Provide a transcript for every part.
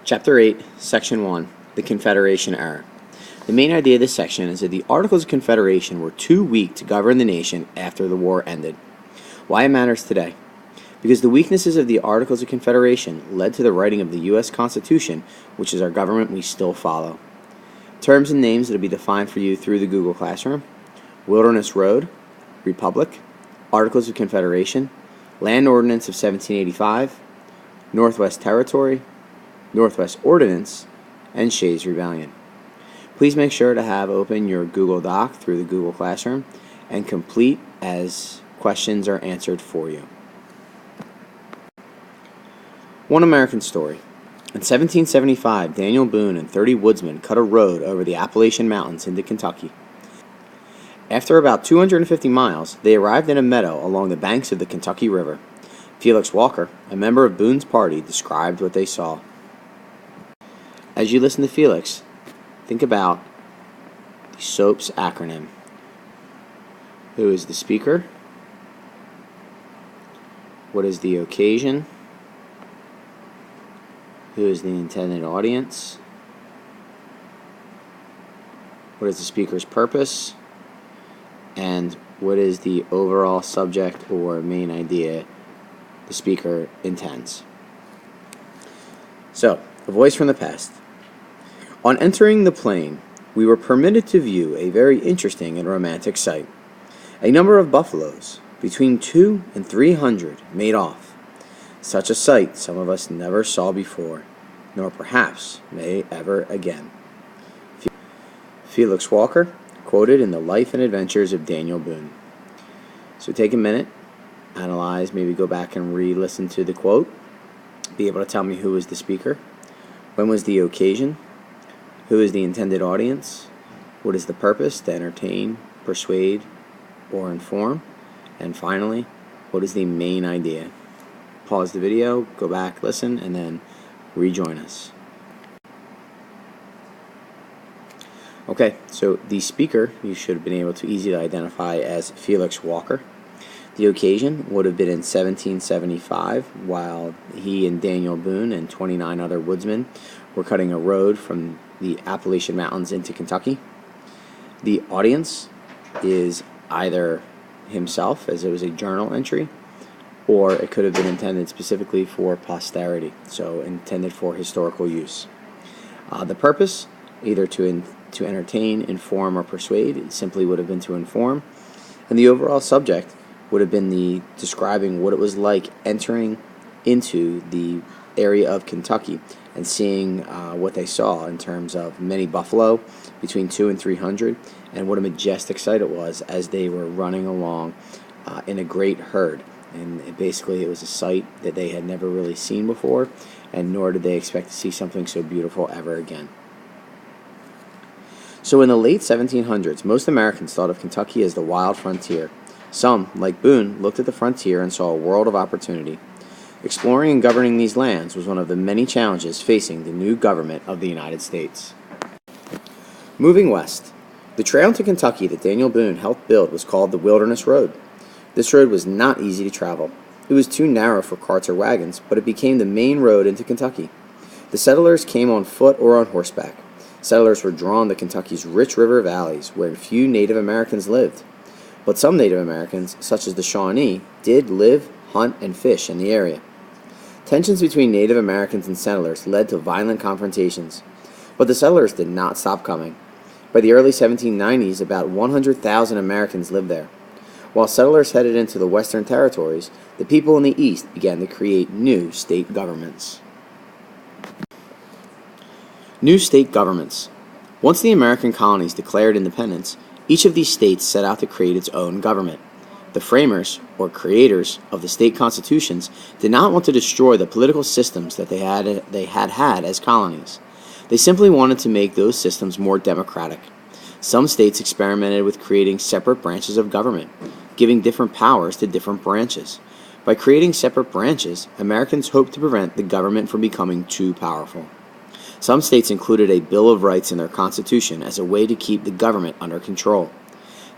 Chapter 8, Section 1, The Confederation Era. The main idea of this section is that the Articles of Confederation were too weak to govern the nation after the war ended. Why it matters today? Because the weaknesses of the Articles of Confederation led to the writing of the U.S. Constitution, which is our government we still follow. Terms and names that will be defined for you through the Google Classroom: Wilderness Road, Republic, Articles of Confederation, Land Ordinance of 1785, Northwest Territory, Northwest Ordinance, and Shays' Rebellion. Please make sure to have open your Google Doc through the Google Classroom and complete as questions are answered for you. One American Story. In 1775, Daniel Boone and 30 woodsmen cut a road over the Appalachian Mountains into Kentucky. After about 250 miles, they arrived in a meadow along the banks of the Kentucky River. Felix Walker, a member of Boone's party, described what they saw. As you listen to Felix, think about the SOAP's acronym. Who is the speaker? What is the occasion? Who is the intended audience? What is the speaker's purpose? And what is the overall subject or main idea the speaker intends? So, a voice from the past. On entering the plain, we were permitted to view a very interesting and romantic sight. A number of buffaloes, between 200 and 300, made off. Such a sight some of us never saw before, nor perhaps may ever again. Felix Walker, quoted in The Life and Adventures of Daniel Boone. So take a minute, analyze, maybe go back and re-listen to the quote, be able to tell me who was the speaker, when was the occasion, who is the intended audience, what is the purpose, to entertain, persuade, or inform, and finally, what is the main idea. Pause the video, go back, listen, and then rejoin us. Okay, so the speaker you should have been able to easily identify as Felix Walker. The occasion would have been in 1775, while he and Daniel Boone and 29 other woodsmen were cutting a road from the Appalachian Mountains into Kentucky. The audience is either himself, as it was a journal entry, or it could have been intended specifically for posterity, so intended for historical use. The purpose, either to entertain, inform, or persuade, it simply would have been to inform, and the overall subject would have been describing what it was like entering into the area of Kentucky and seeing what they saw in terms of many buffalo, between 200 and 300, and what a majestic sight it was as they were running along in a great herd. And it was a sight that they had never really seen before, and nor did they expect to see something so beautiful ever again. So in the late 1700s, most Americans thought of Kentucky as the wild frontier. Some, like Boone, looked at the frontier and saw a world of opportunity. Exploring and governing these lands was one of the many challenges facing the new government of the United States. Moving west, the trail to Kentucky that Daniel Boone helped build was called the Wilderness Road. This road was not easy to travel. It was too narrow for carts or wagons, but it became the main road into Kentucky. The settlers came on foot or on horseback. Settlers were drawn to Kentucky's rich river valleys, where few Native Americans lived. But some Native Americans, such as the Shawnee, did live, hunt, and fish in the area. Tensions between Native Americans and settlers led to violent confrontations, but the settlers did not stop coming. By the early 1790s, about 100,000 Americans lived there. While settlers headed into the western territories, the people in the east began to create new state governments. New state governments. Once the American colonies declared independence, each of these states set out to create its own government. The framers, or creators, of the state constitutions did not want to destroy the political systems that they had as colonies. They simply wanted to make those systems more democratic. Some states experimented with creating separate branches of government, giving different powers to different branches. By creating separate branches, Americans hoped to prevent the government from becoming too powerful. Some states included a Bill of Rights in their constitution as a way to keep the government under control.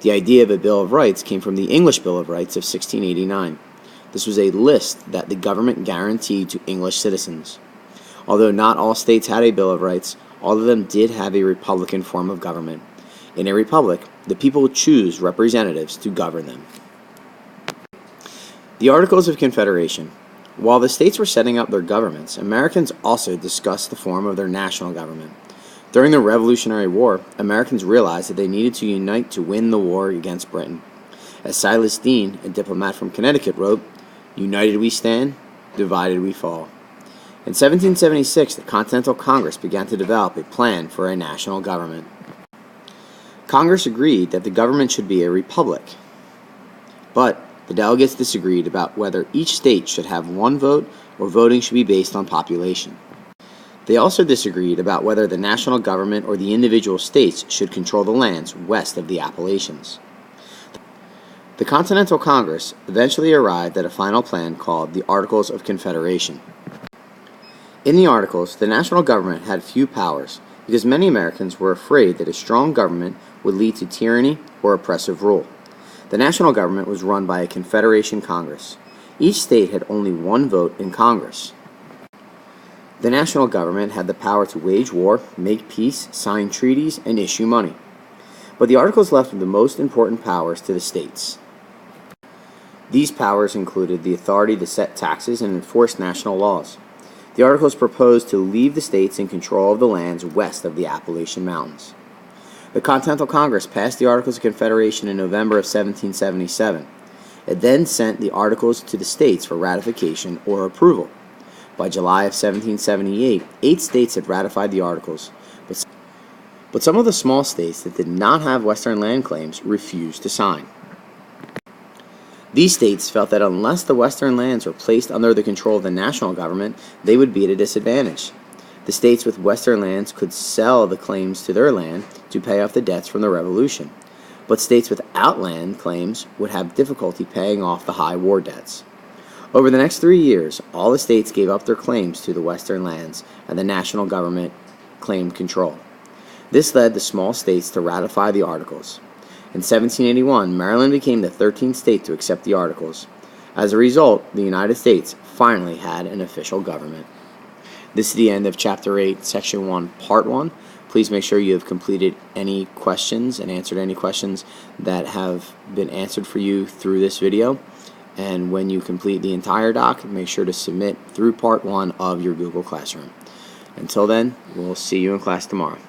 The idea of a Bill of Rights came from the English Bill of Rights of 1689. This was a list that the government guaranteed to English citizens. Although not all states had a Bill of Rights, all of them did have a republican form of government. In a republic, the people choose representatives to govern them. The Articles of Confederation. While the states were setting up their governments, Americans also discussed the form of their national government. During the Revolutionary War, Americans realized that they needed to unite to win the war against Britain. As Silas Deane, a diplomat from Connecticut, wrote, "United we stand, divided we fall." In 1776, the Continental Congress began to develop a plan for a national government. Congress agreed that the government should be a republic, but the delegates disagreed about whether each state should have one vote or voting should be based on population. They also disagreed about whether the national government or the individual states should control the lands west of the Appalachians. The Continental Congress eventually arrived at a final plan called the Articles of Confederation. In the Articles, the national government had few powers because many Americans were afraid that a strong government would lead to tyranny or oppressive rule. The national government was run by a Confederation Congress. Each state had only one vote in Congress. The national government had the power to wage war, make peace, sign treaties, and issue money. But the Articles left the most important powers to the states. These powers included the authority to set taxes and enforce national laws. The Articles proposed to leave the states in control of the lands west of the Appalachian Mountains. The Continental Congress passed the Articles of Confederation in November of 1777. It then sent the Articles to the states for ratification or approval. By July of 1778, 8 states had ratified the Articles, but some of the small states that did not have Western land claims refused to sign. These states felt that unless the Western lands were placed under the control of the national government, they would be at a disadvantage. The states with Western lands could sell the claims to their land to pay off the debts from the Revolution, but states without land claims would have difficulty paying off the high war debts. Over the next 3 years, all the states gave up their claims to the Western lands, and the national government claimed control. This led the small states to ratify the Articles. In 1781, Maryland became the 13th state to accept the Articles. As a result, the United States finally had an official government. This is the end of Chapter 8, Section 1, Part 1. Please make sure you have completed any questions and answered any questions that have been answered for you through this video. And when you complete the entire doc, make sure to submit through Part 1 of your Google Classroom. Until then, we'll see you in class tomorrow.